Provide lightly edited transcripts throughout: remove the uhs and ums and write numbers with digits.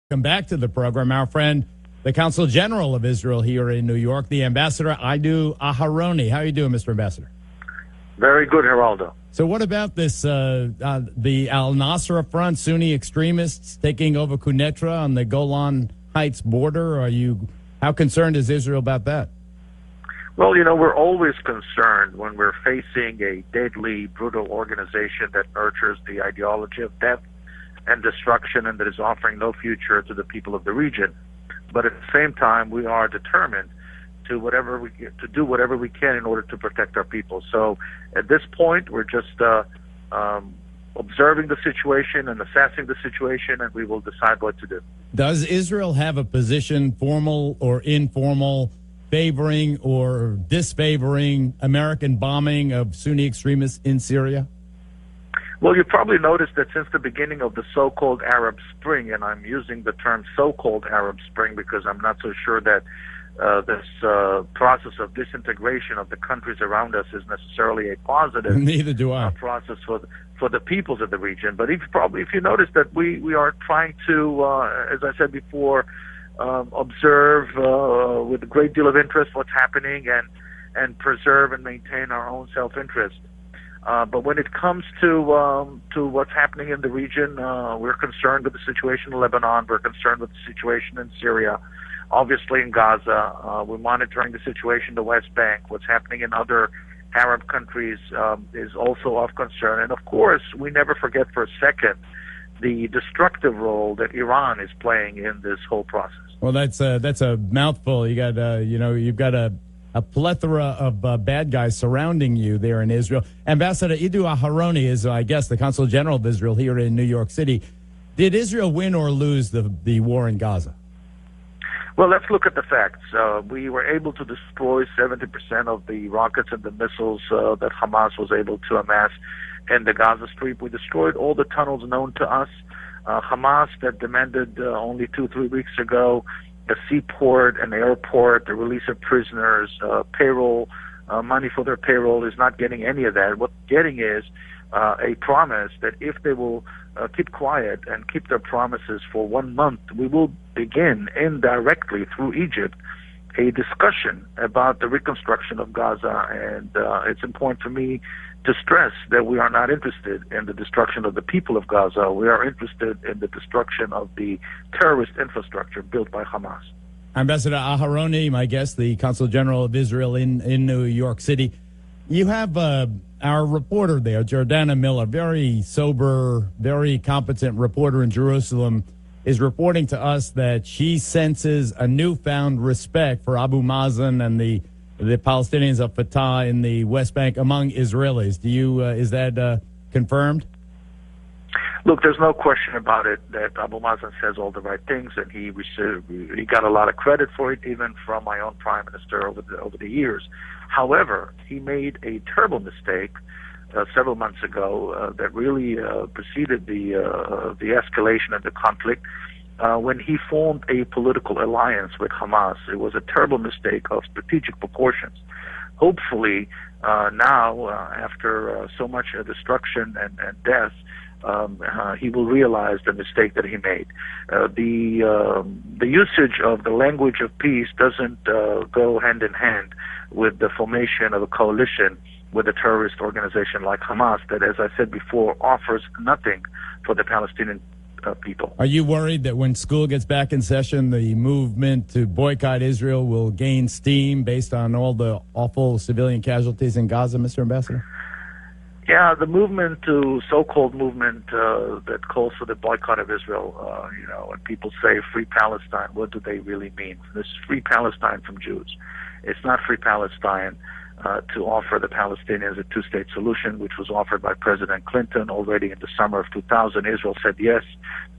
Welcome back to the program. Our friend, the Consul General of Israel here in New York, the Ambassador Aharoni. How are you doing, Mr. Ambassador? Very good, Geraldo. So what about this, the al-Nusra Front, Sunni extremists taking over Quneitra on the Golan Heights border? How concerned is Israel about that? Well, we're always concerned when we're facing a deadly, brutal organization that nurtures the ideology of death and destruction and that is offering no future to the people of the region. But at the same time, we are determined to do whatever we can in order to protect our people. So at this point, we're just observing the situation and assessing the situation, and we will decide what to do. Does Israel have a position, formal or informal, favoring or disfavoring American bombing of Sunni extremists in Syria? Well, you probably noticed that since the beginning of the so-called Arab Spring, and I'm using the term so-called Arab Spring because I'm not so sure that this process of disintegration of the countries around us is necessarily a positive Neither do I. Process for the peoples of the region. But if you notice that we are trying to, as I said before, observe with a great deal of interest what's happening and preserve and maintain our own self-interest. But when it comes to what's happening in the region, we're concerned with the situation in Lebanon. We're concerned with the situation in Syria. Obviously in Gaza, we're monitoring the situation in the West Bank. What's happening in other Arab countries is also of concern. And of course, we never forget for a second the destructive role that Iran is playing in this whole process. Well, that's a mouthful. You got you've got a plethora of bad guys surrounding you there in Israel. Ambassador Aharoni is, I guess, the Consul General of Israel here in New York City. Did Israel win or lose the war in Gaza? Well, let's look at the facts. We were able to destroy 70% of the rockets and the missiles that Hamas was able to amass in the Gaza Strip. We destroyed all the tunnels known to us. Hamas, that demanded only 2-3 weeks ago a seaport, an airport, the release of prisoners, payroll, money for their payroll, is not getting any of that. What they're getting is a promise that if they will keep quiet and keep their promises for 1 month, we will begin indirectly through Egypt a discussion about the reconstruction of Gaza. And it's important for me to stress that we are not interested in the destruction of the people of Gaza. We are interested in the destruction of the terrorist infrastructure built by Hamas. Ambassador Aharoni, my guest, the Consul General of Israel in New York City. You have our reporter there, Jordana Miller, very sober, very competent reporter in Jerusalem, is reporting to us that she senses a newfound respect for Abu Mazen and the Palestinians of Fatah in the West Bank among Israelis. Is that confirmed? Look, there's no question about it that Abu Mazen says all the right things, and he got a lot of credit for it, even from my own prime minister over the years. However, he made a terrible mistake several months ago that really preceded the escalation of the conflict. When he formed a political alliance with Hamas. It was a terrible mistake of strategic proportions. Hopefully, now, after so much destruction and death, he will realize the mistake that he made. The usage of the language of peace doesn't go hand in hand with the formation of a coalition with a terrorist organization like Hamas that, as I said before, offers nothing for the Palestinian people. Are you worried that when school gets back in session, the movement to boycott Israel will gain steam based on all the awful civilian casualties in Gaza, Mr. Ambassador? Yeah, the so-called movement that calls for the boycott of Israel, when people say free Palestine, what do they really mean? This is free Palestine from Jews. It's not free Palestine to offer the Palestinians a two-state solution, which was offered by President Clinton already in the summer of 2000. Israel said yes.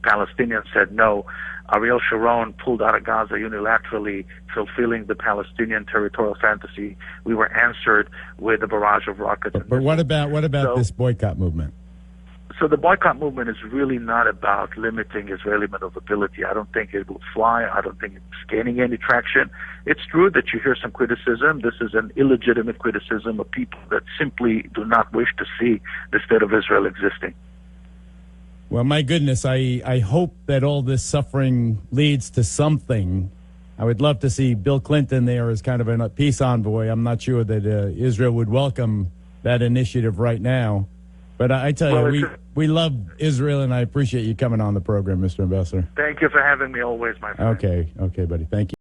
Palestinians said no. Ariel Sharon pulled out of Gaza unilaterally, fulfilling the Palestinian territorial fantasy. We were answered with a barrage of rockets. But what about this boycott movement? So the boycott movement is really not about limiting Israeli maneuverability. I don't think it will fly. I don't think it's gaining any traction. It's true that you hear some criticism. This is an illegitimate criticism of people that simply do not wish to see the state of Israel existing. Well, my goodness, I hope that all this suffering leads to something. I would love to see Bill Clinton there as kind of a peace envoy. I'm not sure that Israel would welcome that initiative right now. But I tell you, we love Israel, and I appreciate you coming on the program, Mr. Ambassador. Thank you for having me always, my friend. Okay, buddy. Thank you.